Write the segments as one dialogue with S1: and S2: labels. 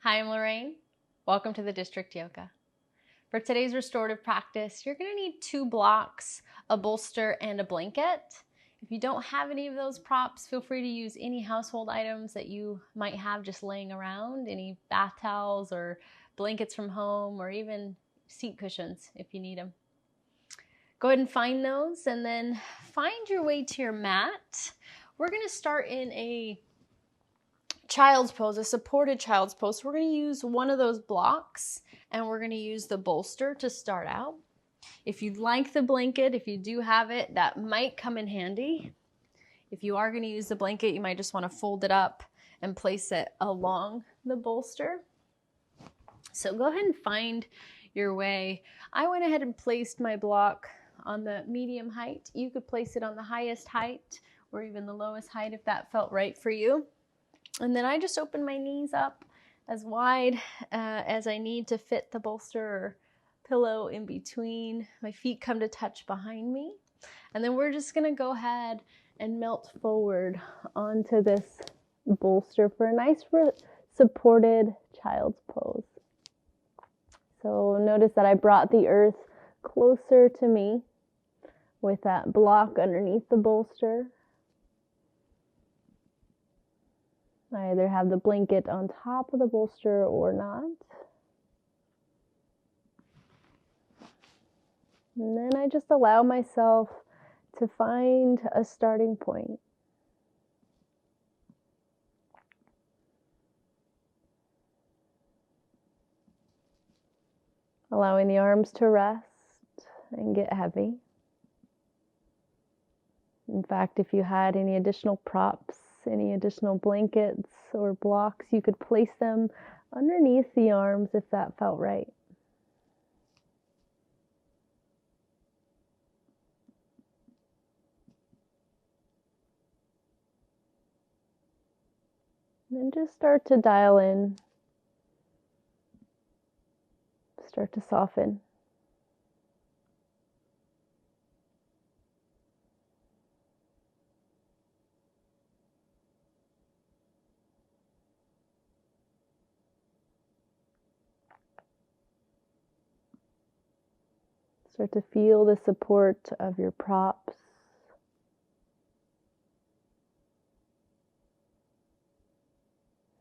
S1: Hi, I'm Lorraine. Welcome to the District Yoga. For today's restorative practice, you're going to need 2 blocks, a bolster, and a blanket. If you don't have any of those props, feel free to use any household items that you might have just laying around, any bath towels or blankets from home, or even seat cushions if you need them. Go ahead and find those and then find your way to your mat. We're going to start in a child's pose, a supported child's pose. So we're going to use one of those blocks and we're going to use the bolster to start out. If you'd like the blanket, if you do have it, that might come in handy. If you are going to use the blanket, you might just want to fold it up and place it along the bolster. So go ahead and find your way. I went ahead and placed my block on the medium height. You could place it on the highest height or even the lowest height if that felt right for you. And then I just open my knees up as wide as I need to fit the bolster or pillow in between. My feet come to touch behind me. And then we're just going to go ahead and melt forward onto this bolster for a nice supported child's pose. So notice that I brought the earth closer to me with that block underneath the bolster. I either have the blanket on top of the bolster or not. And then I just allow myself to find a starting point. Allowing the arms to rest and get heavy. In fact, if you had any additional props, any additional blankets or blocks, you could place them underneath the arms if that felt right. And then just start to dial in, start to soften. Start to feel the support of your props.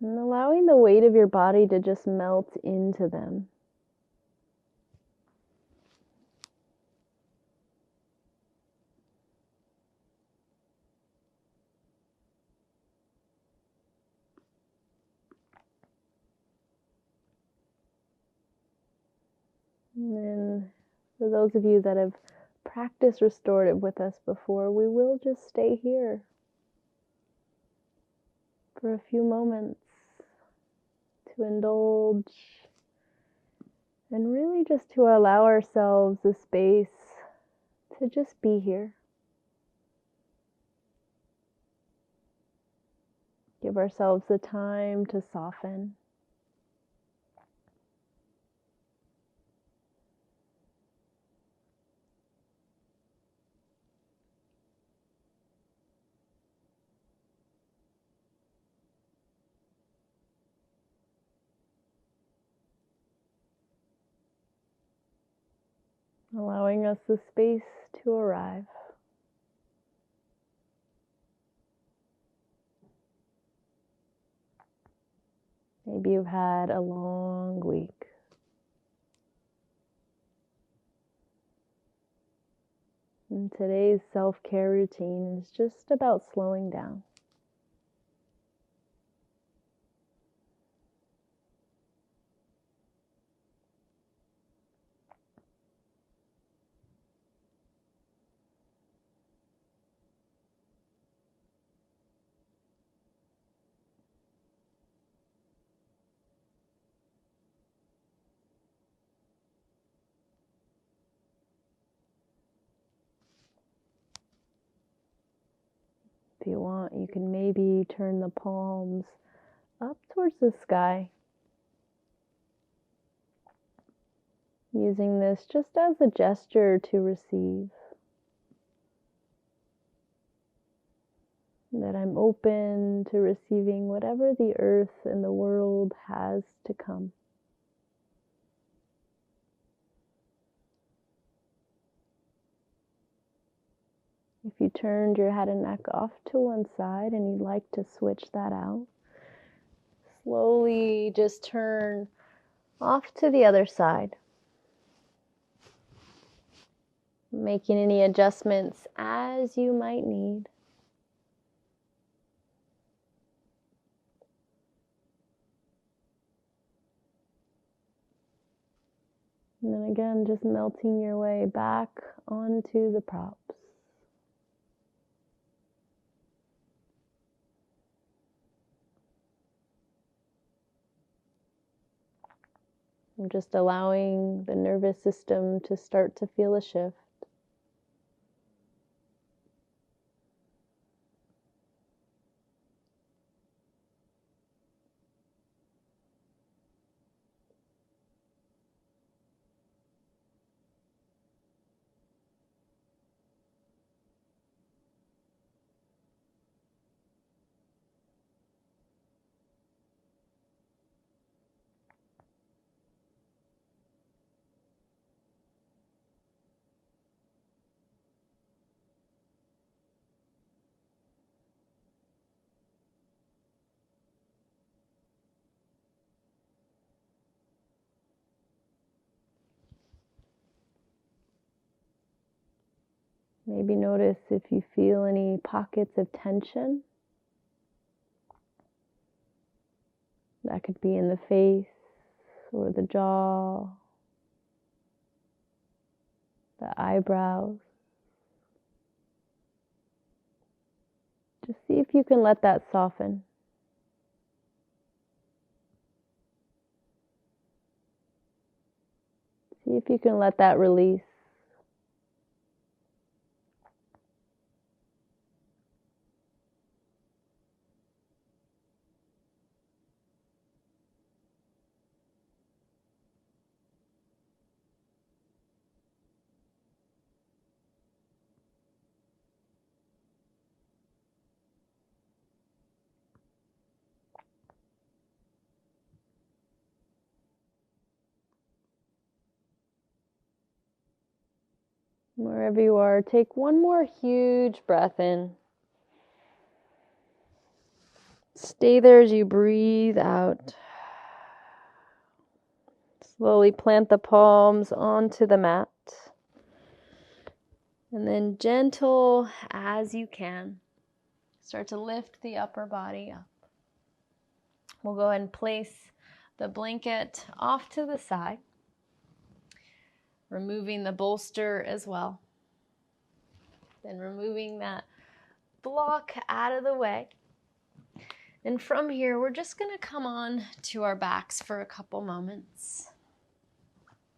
S1: And allowing the weight of your body to just melt into them. And then for those of you that have practiced restorative with us before, we will just stay here for a few moments to indulge and really just to allow ourselves the space to just be here. Give ourselves the time to soften. Allowing us the space to arrive. Maybe you've had a long week. And today's self-care routine is just about slowing down. If you want, you can maybe turn the palms up towards the sky. Using this just as a gesture to receive. that I'm open to receiving whatever the earth and the world has to come. If you turned your head and neck off to one side and you'd like to switch that out, slowly just turn off to the other side, making any adjustments as you might need. And then again, just melting your way back onto the props. And just allowing the nervous system to start to feel a shift. Maybe notice if you feel any pockets of tension. That could be in the face or the jaw, the eyebrows. Just see if you can let that soften. See if you can let that release. Wherever you are, take one more huge breath in. Stay there as you breathe out. Slowly plant the palms onto the mat. And then gentle as you can, start to lift the upper body up. We'll go ahead and place the blanket off to the side, removing the bolster as well. Then removing that block out of the way. And from here, we're just going to come on to our backs for a couple moments.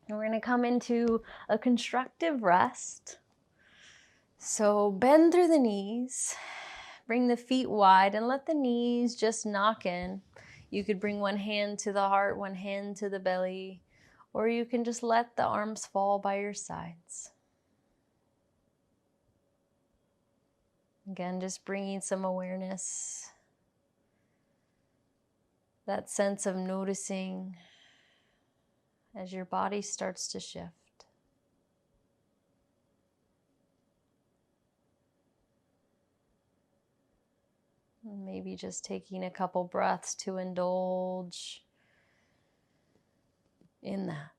S1: And we're going to come into a constructive rest. So bend through the knees, bring the feet wide, and let the knees just knock in. You could bring one hand to the heart, one hand to the belly, or you can just let the arms fall by your sides. Again, just bringing some awareness, that sense of noticing as your body starts to shift. Maybe just taking a couple breaths to indulge in that.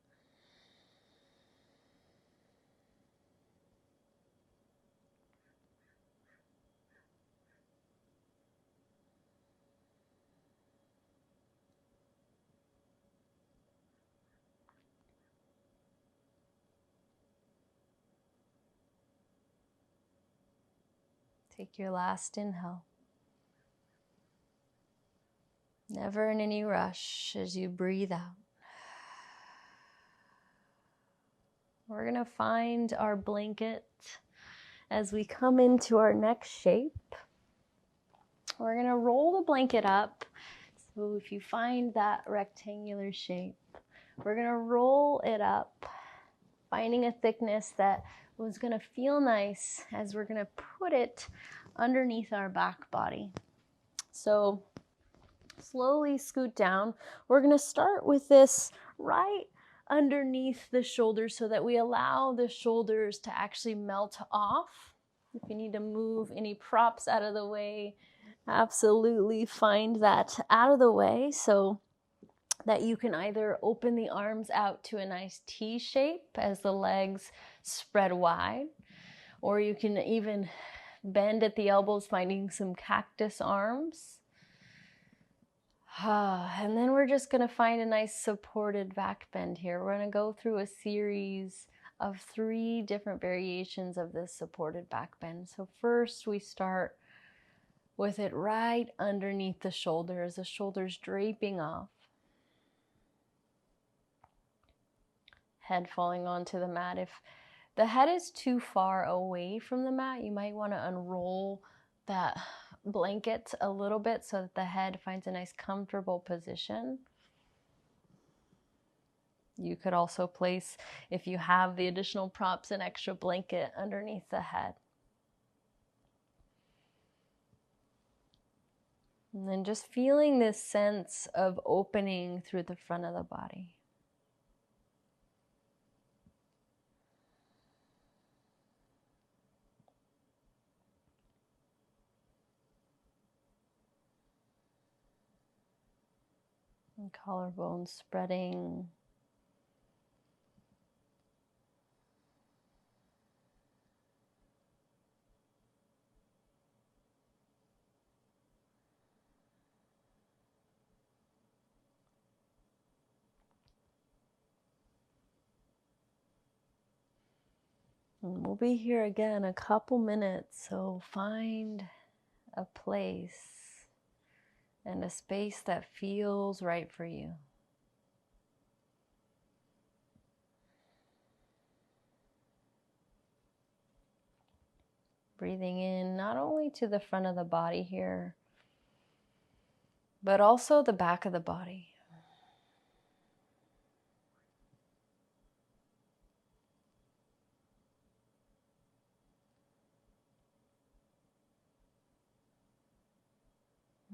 S1: Take your last inhale. Never in any rush as you breathe out. We're going to find our blanket as we come into our next shape. We're going to roll the blanket up. So if you find that rectangular shape, we're going to roll it up, finding a thickness that was going to feel nice as we're going to put it underneath our back body. So slowly scoot down. We're going to start with this right underneath the shoulders so that we allow the shoulders to actually melt off. If you need to move any props out of the way, absolutely find that out of the way so that you can either open the arms out to a nice T shape as the legs spread wide, or you can even bend at the elbows, finding some cactus arms. And then we're just going to find a nice supported back bend here. We're going to go through a series of 3 different variations of this supported back bend. So first we start with it right underneath the shoulders, the shoulders draping off. Head falling onto the mat. If the head is too far away from the mat, you might want to unroll that blanket a little bit so that the head finds a nice comfortable position. You could also place, if you have the additional props, an extra blanket underneath the head. And then just feeling this sense of opening through the front of the body. And collarbone spreading. And we'll be here again a couple minutes, so find a place and a space that feels right for you. Breathing in not only to the front of the body here, but also the back of the body.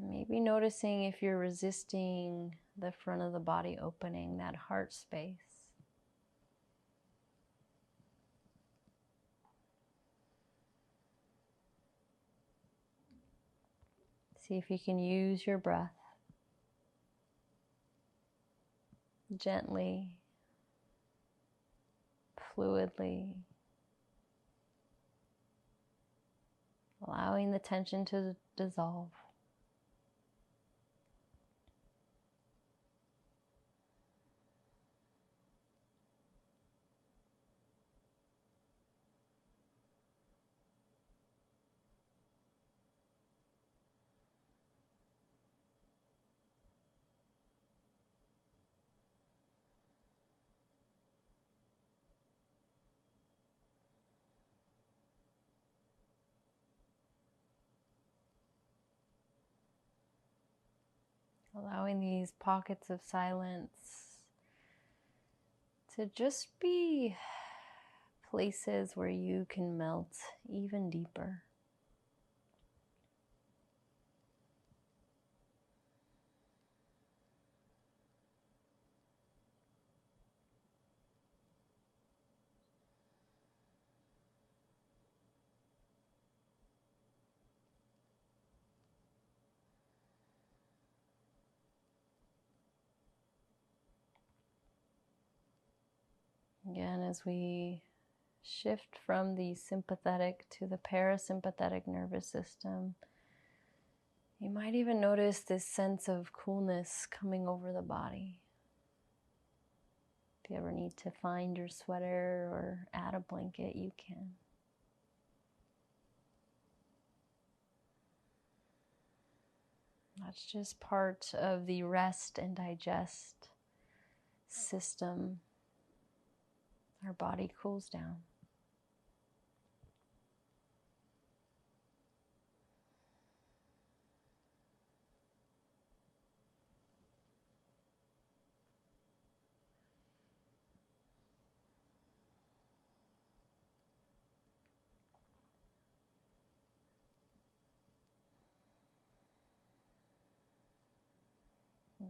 S1: Maybe noticing if you're resisting the front of the body opening, that heart space. See if you can use your breath gently, fluidly, allowing the tension to dissolve. Allowing these pockets of silence to just be places where you can melt even deeper. Again, as we shift from the sympathetic to the parasympathetic nervous system, you might even notice this sense of coolness coming over the body. If you ever need to find your sweater or add a blanket, you can. That's just part of the rest and digest system. Our body cools down.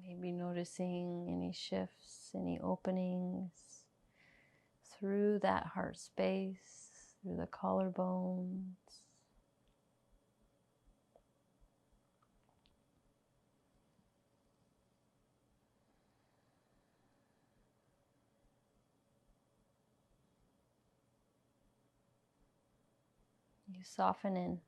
S1: Maybe noticing any shifts, any openings through that heart space, through the collarbones. You soften in.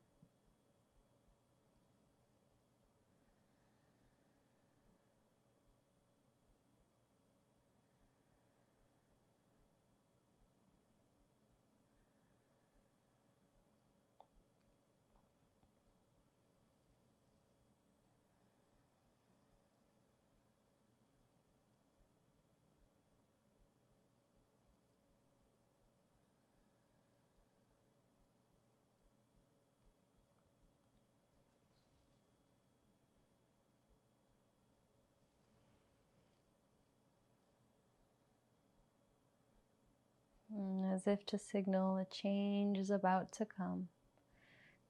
S1: As if to signal a change is about to come.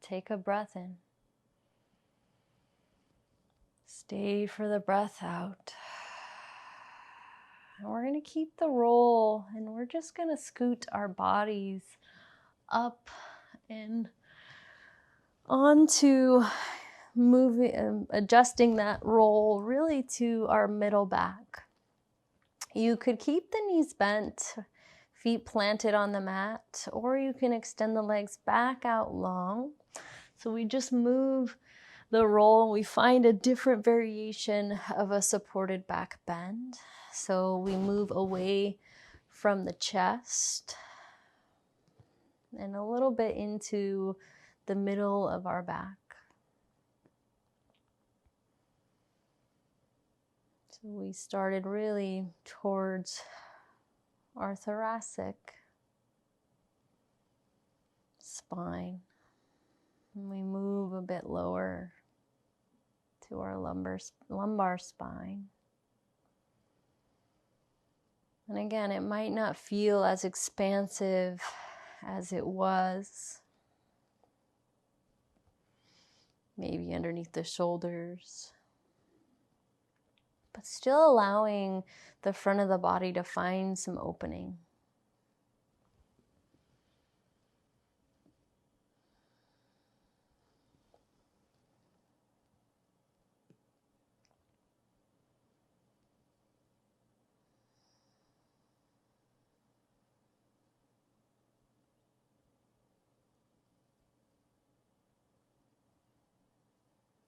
S1: Take a breath in. Stay for the breath out. And we're going to keep the roll, and we're just going to scoot our bodies up and onto moving, adjusting that roll really to our middle back. You could keep the knees bent, feet planted on the mat, or you can extend the legs back out long. So we just move the roll, and we find a different variation of a supported back bend. So we move away from the chest and a little bit into the middle of our back. So we started really towards our thoracic spine. And we move a bit lower to our lumbar spine. And again, it might not feel as expansive as it was. Maybe underneath the shoulders. But still allowing the front of the body to find some opening.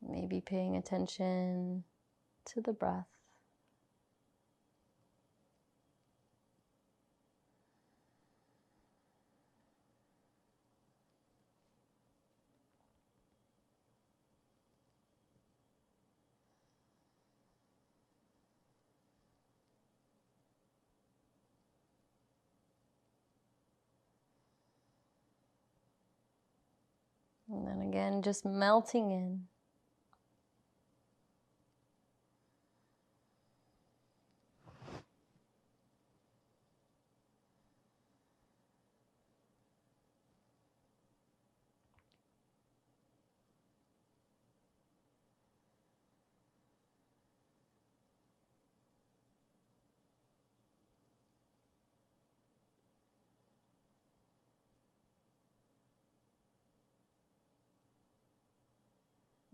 S1: Maybe paying attention to the breath. And then again, just melting in.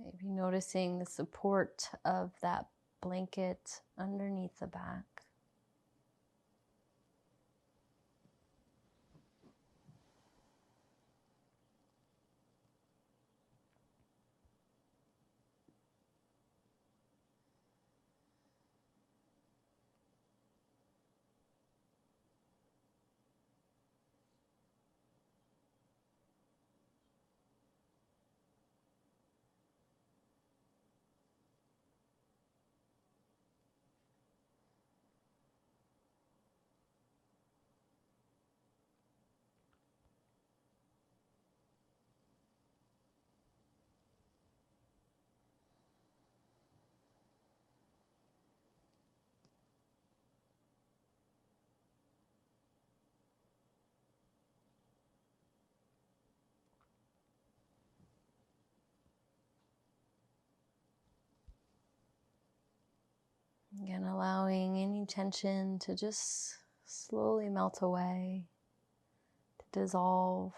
S1: Maybe noticing the support of that blanket underneath the back. allowing tension to just slowly melt away, to dissolve.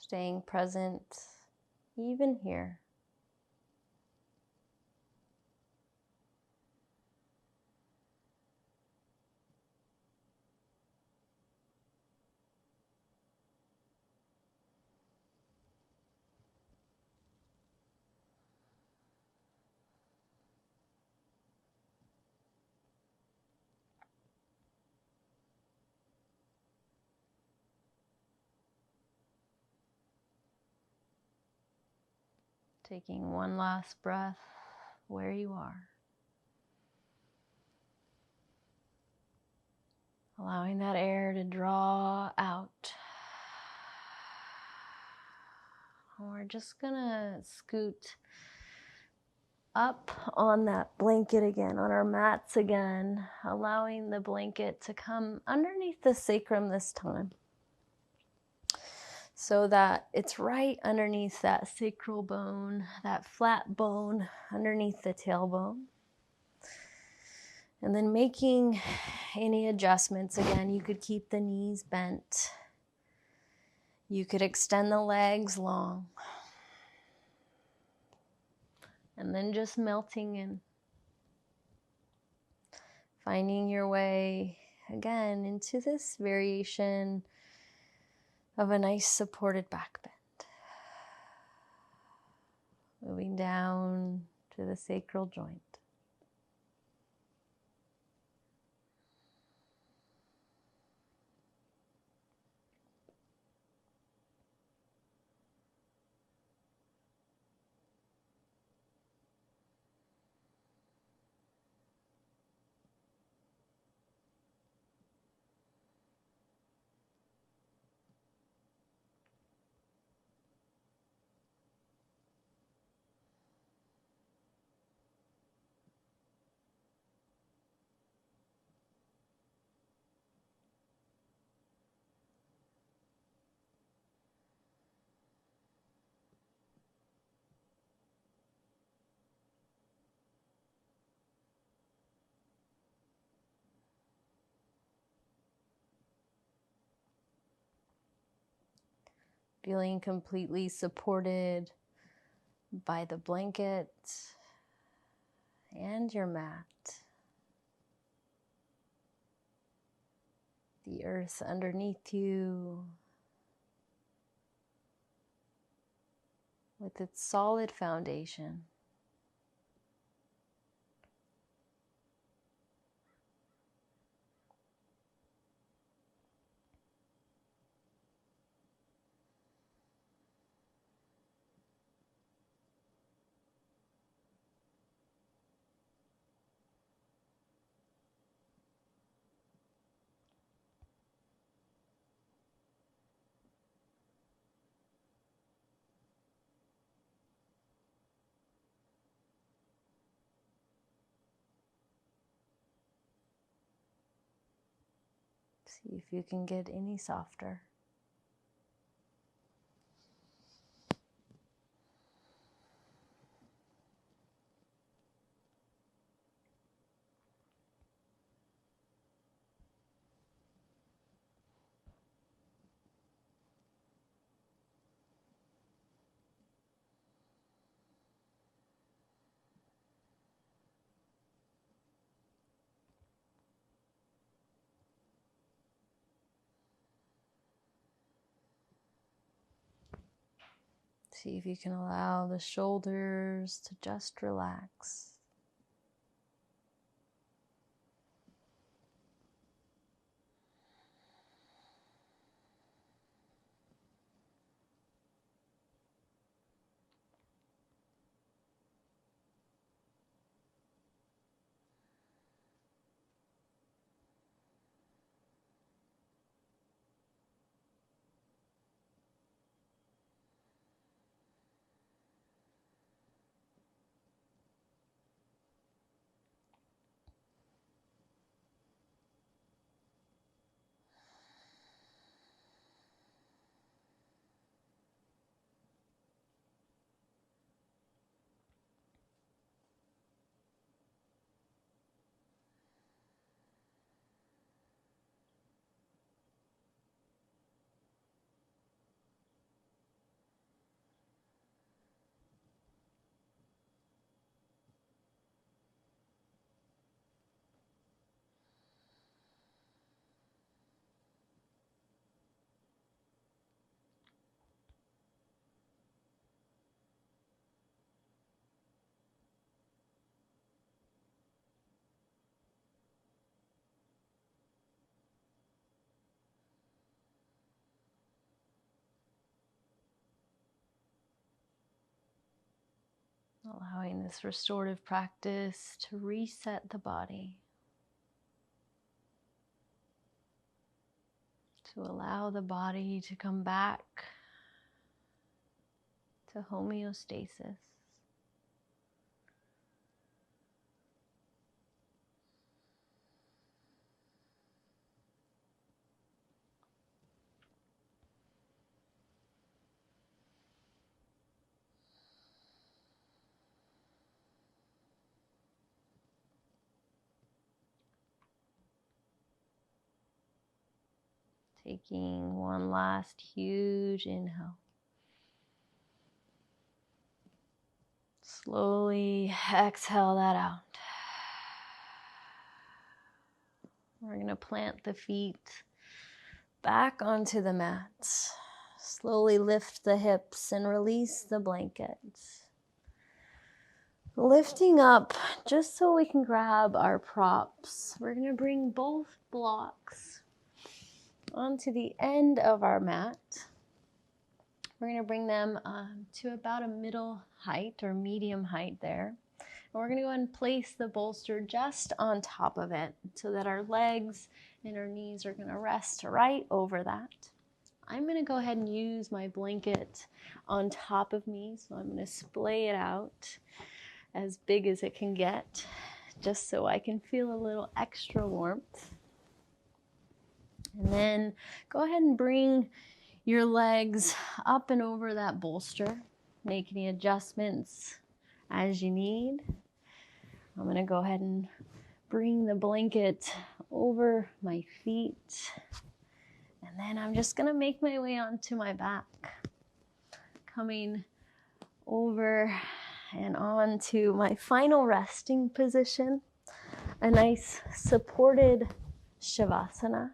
S1: Staying present even here. Taking one last breath where you are. Allowing that air to draw out. We're just gonna scoot up on that blanket again, on our mats again, allowing the blanket to come underneath the sacrum this time, so that it's right underneath that sacral bone, that flat bone underneath the tailbone. And then making any adjustments. Again, you could keep the knees bent. You could extend the legs long. And then just melting in. Finding your way again into this variation of a nice supported back bend. Moving down to the sacral joint. Feeling completely supported by the blanket and your mat. The earth underneath you with its solid foundation. See if you can get any softer. See if you can allow the shoulders to just relax. Allowing this restorative practice to reset the body, to allow the body to come back to homeostasis. Taking one last huge inhale. Slowly exhale that out. We're going to plant the feet back onto the mat. Slowly lift the hips and release the blanket. Lifting up just so we can grab our props. We're going to bring both blocks onto the end of our mat. We're going to bring them to about a middle height or medium height there. And we're going to go ahead and place the bolster just on top of it so that our legs and our knees are going to rest right over that. I'm going to go ahead and use my blanket on top of me, so I'm going to splay it out as big as it can get, just so I can feel a little extra warmth. And then go ahead and bring your legs up and over that bolster. Make any adjustments as you need. I'm going to go ahead and bring the blanket over my feet. And then I'm just going to make my way onto my back. Coming over and onto my final resting position. A nice supported savasana.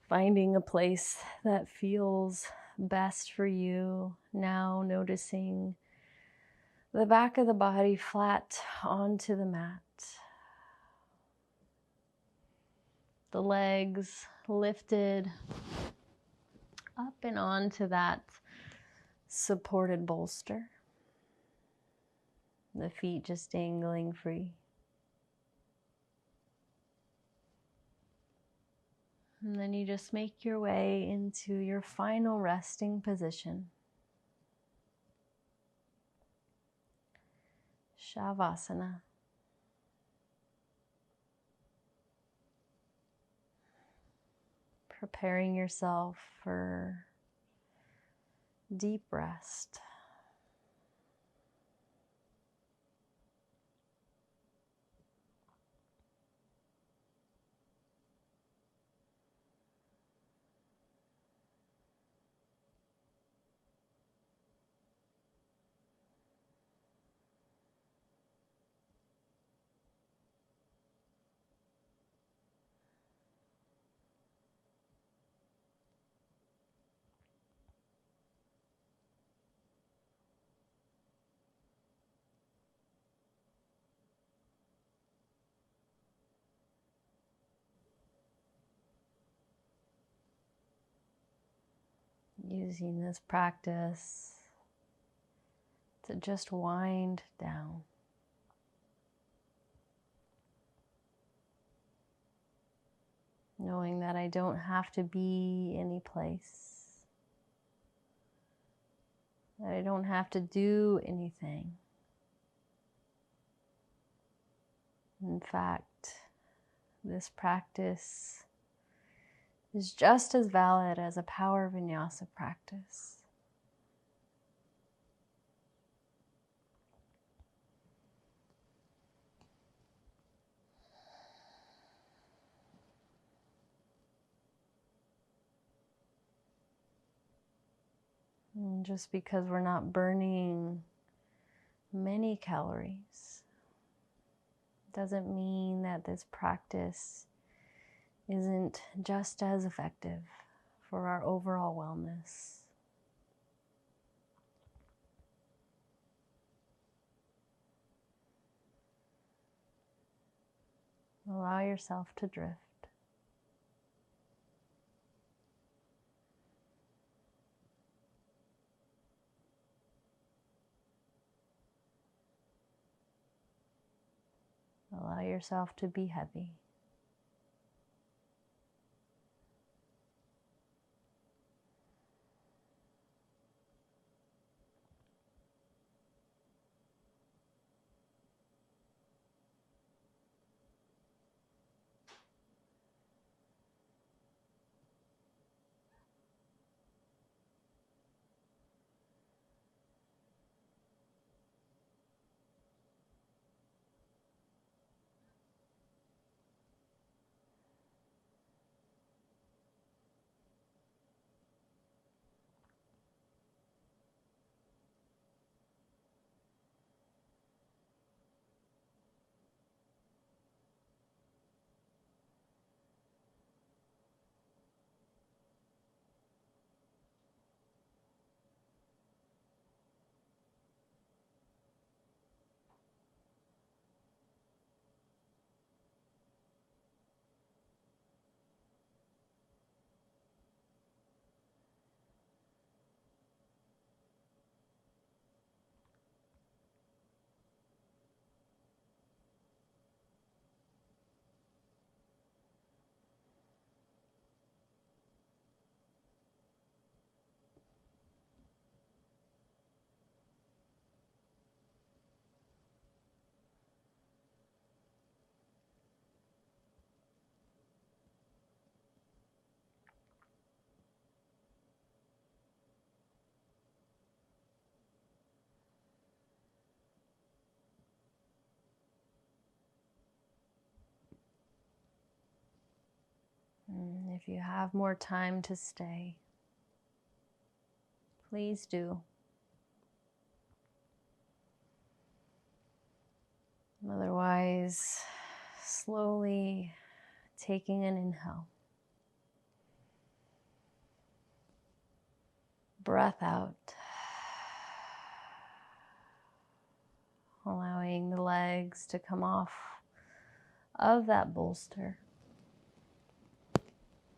S1: Finding a place that feels best for you. Now noticing the back of the body flat onto the mat. The legs lifted up and onto that supported bolster. The feet just dangling free. And then you just make your way into your final resting position. Savasana. Preparing yourself for deep rest. Using this practice to just wind down. Knowing that I don't have to be any place. That I don't have to do anything. In fact, this practice is just as valid as a power vinyasa practice. And just because we're not burning many calories doesn't mean that this practice isn't just as effective for our overall wellness. Allow yourself to drift. Allow yourself to be heavy. And if you have more time to stay, please do. Otherwise, slowly taking an inhale. Breath out. Allowing the legs to come off of that bolster.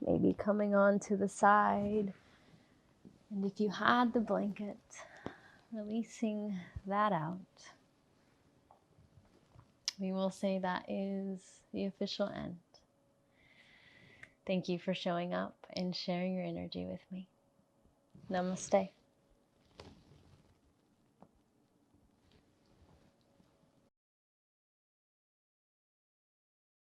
S1: Maybe coming onto the side. And if you had the blanket, releasing that out. We will say that is the official end. Thank you for showing up and sharing your energy with me. Namaste.